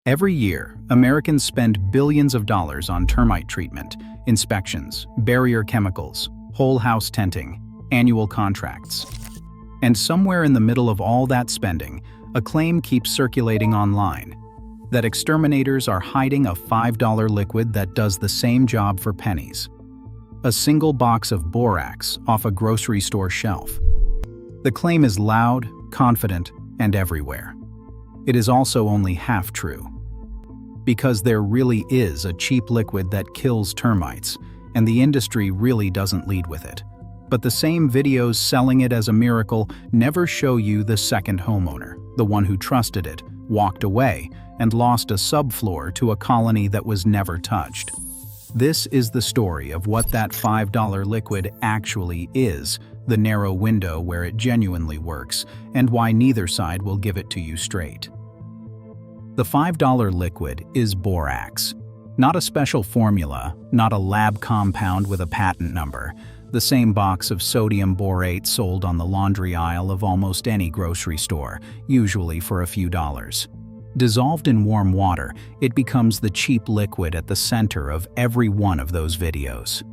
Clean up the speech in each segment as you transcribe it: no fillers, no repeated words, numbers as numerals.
Every year, Americans spend billions of dollars on termite treatment, inspections, barrier chemicals, whole house tenting, annual contracts. And somewhere in the middle of all that spending, a claim keeps circulating online that exterminators are hiding a $5 liquid that does the same job for pennies. A single box of borax off a grocery store shelf. The claim is loud, confident, and everywhere. It is also only half true. Because there really is a cheap liquid that kills termites, and the industry really doesn't lead with it. But the same videos selling it as a miracle never show you the second homeowner, the one who trusted it, walked away, and lost a subfloor to a colony that was never touched. This is the story of what that $5 liquid actually is, the narrow window where it genuinely works, and why neither side will give it to you straight. The $5 liquid is borax. Not a special formula, not a lab compound with a patent number. The same box of sodium borate sold on the laundry aisle of almost any grocery store, usually for a few dollars. Dissolved in warm water, it becomes the cheap liquid at the center of every one of those videos.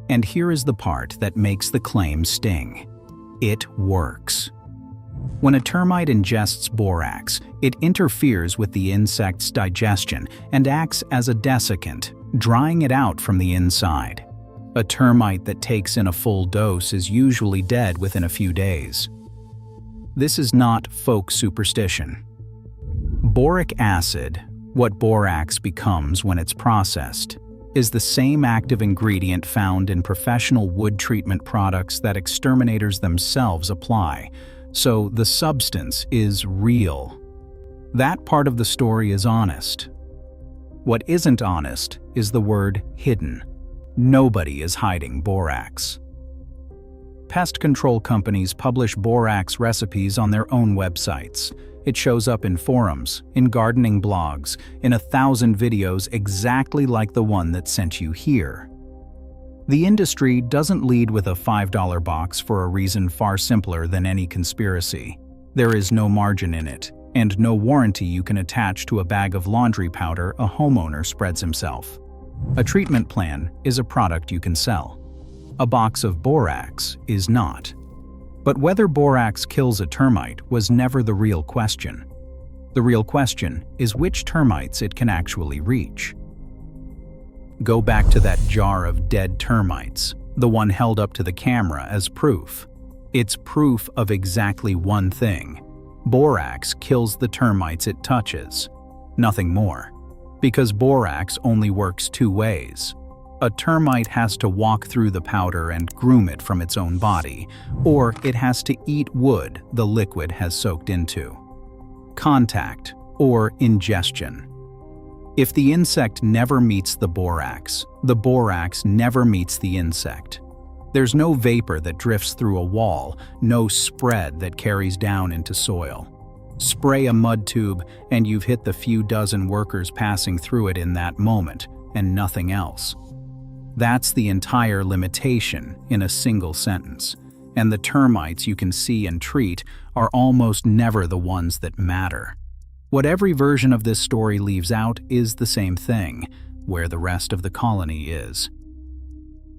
And here is the part that makes the claim sting. It works. When a termite ingests borax, it interferes with the insect's digestion and acts as a desiccant, drying it out from the inside. A termite that takes in a full dose is usually dead within a few days. This is not folk superstition. Boric acid, what borax becomes when it's processed, is the same active ingredient found in professional wood treatment products that exterminators themselves apply, so the substance is real. That part of the story is honest. What isn't honest is the word hidden. Nobody is hiding borax. Pest control companies publish borax recipes on their own websites. It shows up in forums, in gardening blogs, in 1,000 videos exactly like the one that sent you here. The industry doesn't lead with a $5 box for a reason far simpler than any conspiracy. There is no margin in it, and no warranty you can attach to a bag of laundry powder a homeowner spreads himself. A treatment plan is a product you can sell. A box of borax is not. But whether borax kills a termite was never the real question. The real question is which termites it can actually reach. Go back to that jar of dead termites, the one held up to the camera as proof. It's proof of exactly one thing. Borax kills the termites it touches. Nothing more. Because borax only works two ways. A termite has to walk through the powder and groom it from its own body, or it has to eat wood the liquid has soaked into. Contact, or ingestion. If the insect never meets the borax never meets the insect. There's no vapor that drifts through a wall, no spread that carries down into soil. Spray a mud tube and you've hit the few dozen workers passing through it in that moment, and nothing else. That's the entire limitation in a single sentence, and the termites you can see and treat are almost never the ones that matter. What every version of this story leaves out is the same thing, where the rest of the colony is.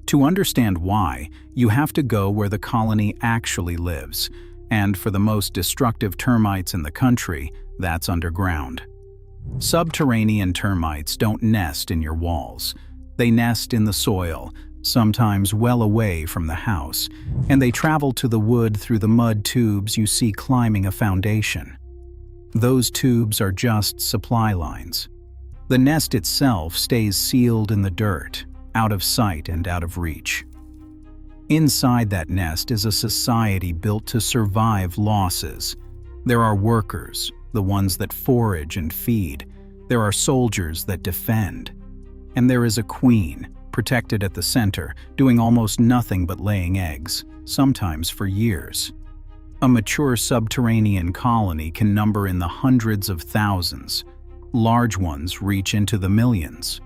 To understand why, you have to go where the colony actually lives, and for the most destructive termites in the country, that's underground. Subterranean termites don't nest in your walls. They nest in the soil, sometimes well away from the house, and they travel to the wood through the mud tubes you see climbing a foundation. Those tubes are just supply lines. The nest itself stays sealed in the dirt, out of sight and out of reach. Inside that nest is a society built to survive losses. There are workers, the ones that forage and feed. There are soldiers that defend. And there is a queen, protected at the center, doing almost nothing but laying eggs, sometimes for years. A mature subterranean colony can number in the hundreds of thousands. Large ones reach into the millions.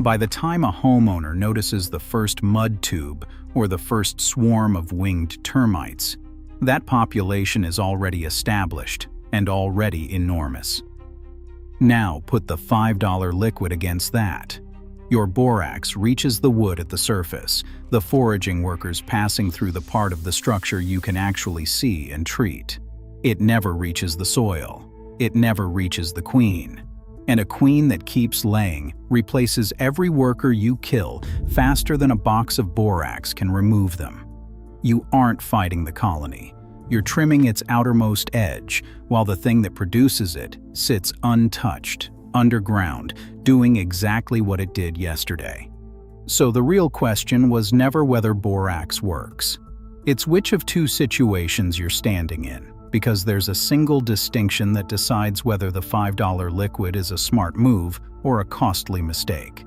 By the time a homeowner notices the first mud tube or the first swarm of winged termites, that population is already established and already enormous. Now put the $5 liquid against that. Your borax reaches the wood at the surface, the foraging workers passing through the part of the structure you can actually see and treat. It never reaches the soil. It never reaches the queen. And a queen that keeps laying replaces every worker you kill faster than a box of borax can remove them. You aren't fighting the colony. You're trimming its outermost edge, while the thing that produces it sits untouched, underground, doing exactly what it did yesterday. So the real question was never whether borax works. It's which of two situations you're standing in, because there's a single distinction that decides whether the $5 liquid is a smart move or a costly mistake.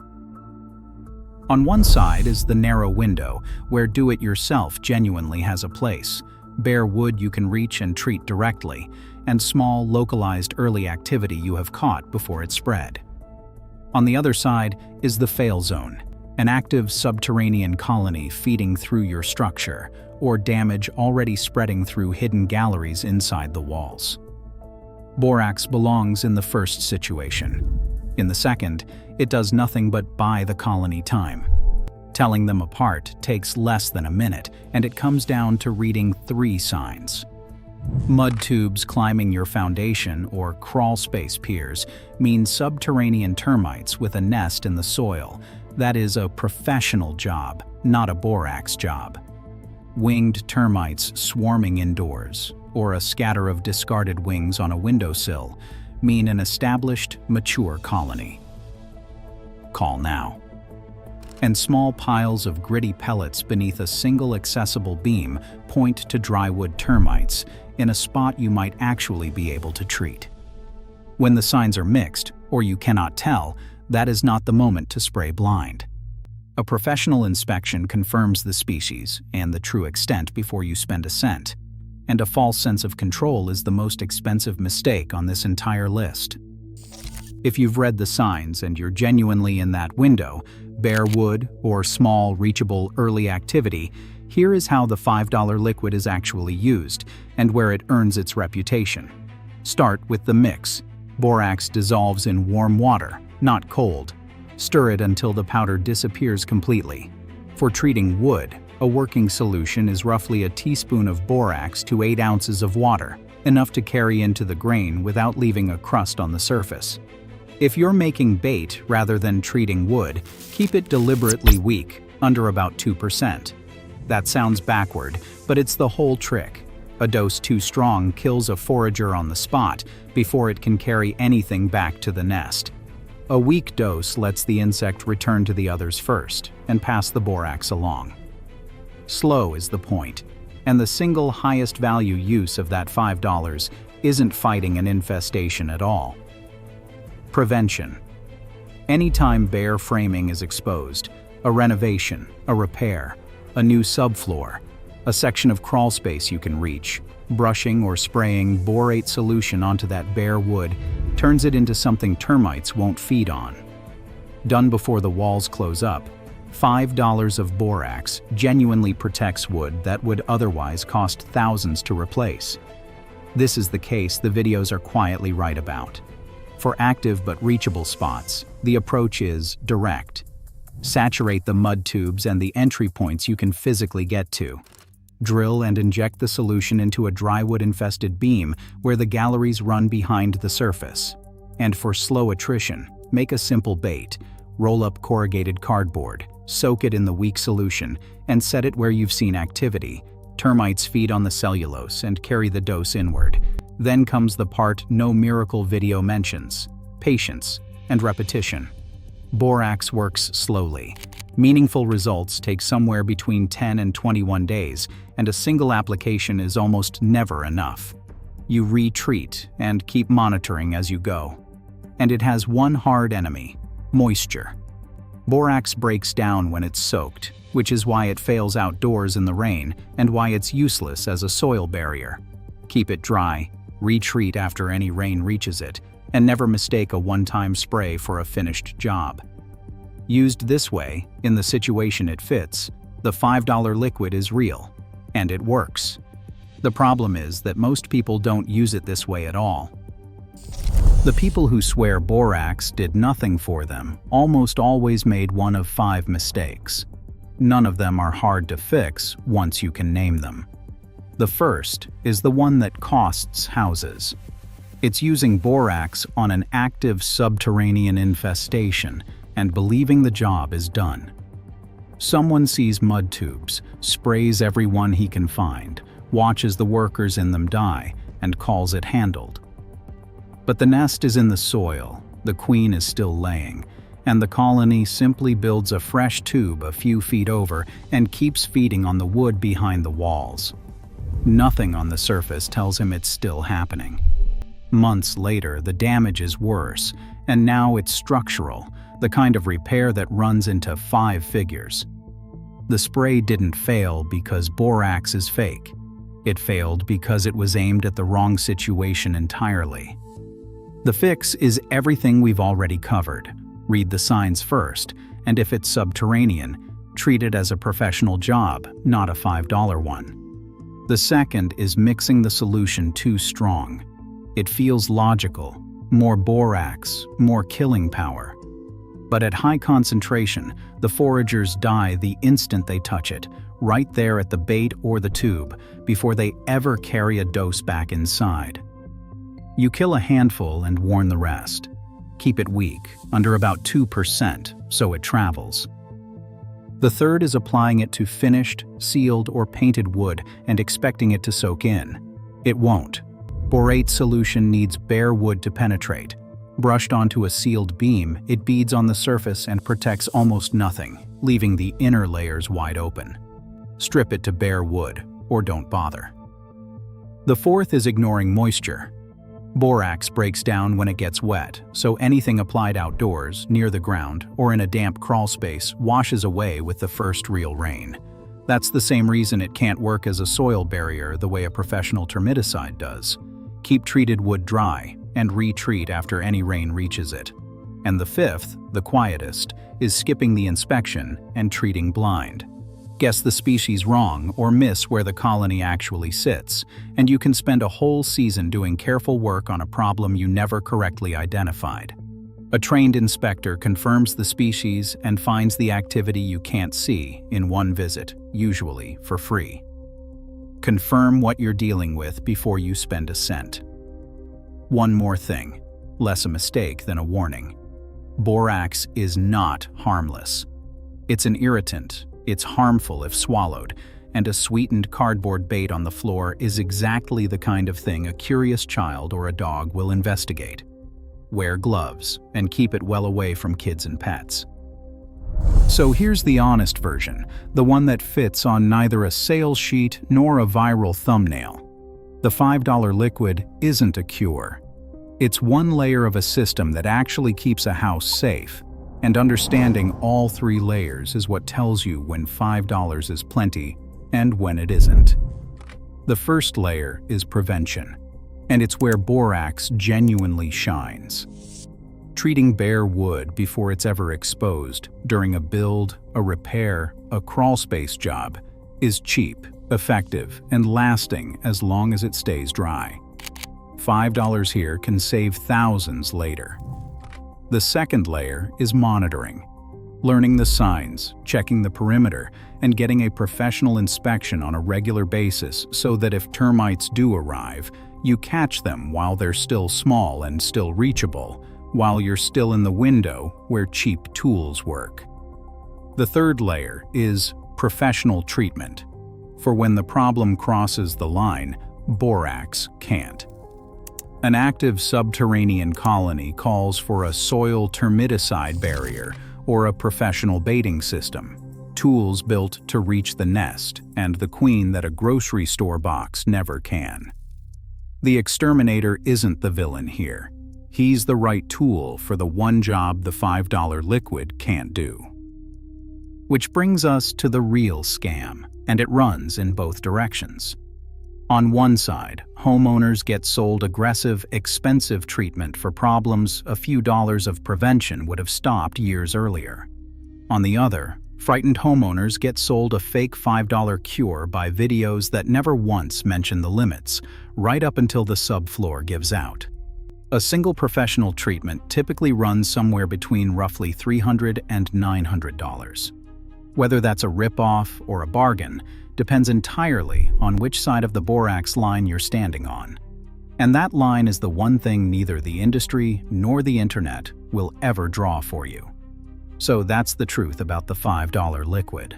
On one side is the narrow window, where do-it-yourself genuinely has a place, bare wood you can reach and treat directly, and small, localized early activity you have caught before it spread. On the other side is the fail zone, an active subterranean colony feeding through your structure, or damage already spreading through hidden galleries inside the walls. Borax belongs in the first situation. In the second, it does nothing but buy the colony time. Telling them apart takes less than a minute, and it comes down to reading 3 signs. Mud tubes climbing your foundation or crawl space piers mean subterranean termites with a nest in the soil. That is a professional job, not a borax job. Winged termites swarming indoors, or a scatter of discarded wings on a windowsill, mean an established, mature colony. Call now. And small piles of gritty pellets beneath a single accessible beam point to drywood termites in a spot you might actually be able to treat. When the signs are mixed, or you cannot tell, that is not the moment to spray blind. A professional inspection confirms the species and the true extent before you spend a cent, and a false sense of control is the most expensive mistake on this entire list. If you've read the signs and you're genuinely in that window, bare wood or small, reachable early activity, here is how the $5 liquid is actually used and where it earns its reputation. Start with the mix. Borax dissolves in warm water, not cold. Stir it until the powder disappears completely. For treating wood, a working solution is roughly a teaspoon of borax to 8 ounces of water, enough to carry into the grain without leaving a crust on the surface. If you're making bait rather than treating wood, keep it deliberately weak, under about 2%. That sounds backward, but it's the whole trick. A dose too strong kills a forager on the spot before it can carry anything back to the nest. A weak dose lets the insect return to the others first and pass the borax along. Slow is the point, and the single highest value use of that $5 isn't fighting an infestation at all. Prevention. Anytime bare framing is exposed, a renovation, a repair, a new subfloor, a section of crawl space you can reach, brushing or spraying borate solution onto that bare wood turns it into something termites won't feed on. Done before the walls close up, $5 of borax genuinely protects wood that would otherwise cost thousands to replace. This is the case the videos are quietly right about. For active but reachable spots, the approach is direct. Saturate the mud tubes and the entry points you can physically get to. Drill and inject the solution into a drywood-infested beam where the galleries run behind the surface. And for slow attrition, make a simple bait. Roll up corrugated cardboard, soak it in the weak solution, and set it where you've seen activity. Termites feed on the cellulose and carry the dose inward. Then comes the part no miracle video mentions: patience and repetition. Borax works slowly. Meaningful results take somewhere between 10 and 21 days, and a single application is almost never enough. You retreat and keep monitoring as you go. And it has one hard enemy: moisture. Borax breaks down when it's soaked, which is why it fails outdoors in the rain and why it's useless as a soil barrier. Keep it dry, retreat after any rain reaches it, and never mistake a one-time spray for a finished job. Used this way, in the situation it fits, the $5 liquid is real, and it works. The problem is that most people don't use it this way at all. The people who swear borax did nothing for them almost always made one of 5 mistakes. None of them are hard to fix once you can name them. The first is the one that costs houses. It's using borax on an active subterranean infestation and believing the job is done. Someone sees mud tubes, sprays everyone he can find, watches the workers in them die, and calls it handled. But the nest is in the soil, the queen is still laying, and the colony simply builds a fresh tube a few feet over and keeps feeding on the wood behind the walls. Nothing on the surface tells him it's still happening. Months later, the damage is worse, and now it's structural, the kind of repair that runs into 5 figures. The spray didn't fail because borax is fake. It failed because it was aimed at the wrong situation entirely. The fix is everything we've already covered. Read the signs first, and if it's subterranean, treat it as a professional job, not a $5 one. The second is mixing the solution too strong. It feels logical, more borax, more killing power. But at high concentration, the foragers die the instant they touch it, right there at the bait or the tube, before they ever carry a dose back inside. You kill a handful and warn the rest. Keep it weak, under about 2%, so it travels. The third is applying it to finished, sealed, or painted wood and expecting it to soak in. It won't. Borate solution needs bare wood to penetrate. Brushed onto a sealed beam, it beads on the surface and protects almost nothing, leaving the inner layers wide open. Strip it to bare wood, or don't bother. The fourth is ignoring moisture. Borax breaks down when it gets wet, so anything applied outdoors, near the ground, or in a damp crawl space washes away with the first real rain. That's the same reason it can't work as a soil barrier the way a professional termiticide does. Keep treated wood dry, and retreat after any rain reaches it. And the fifth, the quietest, is skipping the inspection and treating blind. Guess the species wrong or miss where the colony actually sits, and you can spend a whole season doing careful work on a problem you never correctly identified. A trained inspector confirms the species and finds the activity you can't see in one visit, usually for free. Confirm what you're dealing with before you spend a cent. One more thing, less a mistake than a warning. Borax is not harmless. It's an irritant. It's harmful if swallowed, and a sweetened cardboard bait on the floor is exactly the kind of thing a curious child or a dog will investigate. Wear gloves and keep it well away from kids and pets. So here's the honest version, the one that fits on neither a sales sheet nor a viral thumbnail. The $5 liquid isn't a cure. It's one layer of a system that actually keeps a house safe. And understanding all 3 layers is what tells you when $5 is plenty and when it isn't. The first layer is prevention, and it's where borax genuinely shines. Treating bare wood before it's ever exposed during a build, a repair, a crawl space job is cheap, effective, and lasting as long as it stays dry. $5 here can save thousands later. The second layer is monitoring. Learning the signs, checking the perimeter, and getting a professional inspection on a regular basis so that if termites do arrive, you catch them while they're still small and still reachable, while you're still in the window where cheap tools work. The third layer is professional treatment. For when the problem crosses the line, borax can't. An active subterranean colony calls for a soil termiticide barrier or a professional baiting system, tools built to reach the nest and the queen that a grocery store box never can. The exterminator isn't the villain here. He's the right tool for the one job the $5 liquid can't do. Which brings us to the real scam, and it runs in both directions. On one side, homeowners get sold aggressive, expensive treatment for problems a few dollars of prevention would have stopped years earlier. On the other, frightened homeowners get sold a fake $5 cure by videos that never once mention the limits, right up until the subfloor gives out. A single professional treatment typically runs somewhere between roughly $300 and $900. Whether that's a rip-off or a bargain depends entirely on which side of the borax line you're standing on. And that line is the one thing neither the industry nor the internet will ever draw for you. So that's the truth about the $5 liquid.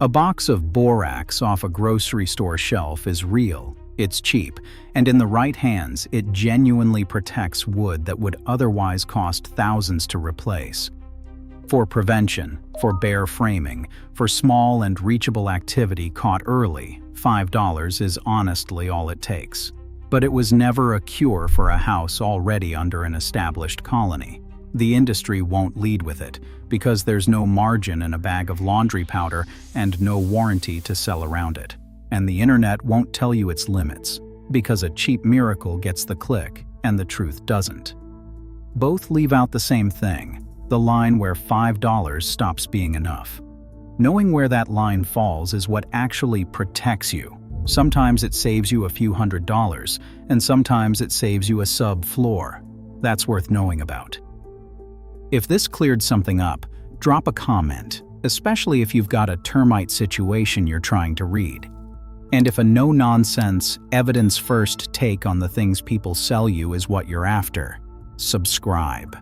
A box of borax off a grocery store shelf is real, it's cheap, and in the right hands, it genuinely protects wood that would otherwise cost thousands to replace. For prevention, for bare framing, for small and reachable activity caught early, $5 is honestly all it takes. But it was never a cure for a house already under an established colony. The industry won't lead with it, because there's no margin in a bag of laundry powder and no warranty to sell around it. And the internet won't tell you its limits, because a cheap miracle gets the click and the truth doesn't. Both leave out the same thing, the line where $5 stops being enough. Knowing where that line falls is what actually protects you. Sometimes it saves you a few $100s, and sometimes it saves you a sub-floor. That's worth knowing about. If this cleared something up, drop a comment, especially if you've got a termite situation you're trying to read. And if a no-nonsense, evidence-first take on the things people sell you is what you're after, subscribe.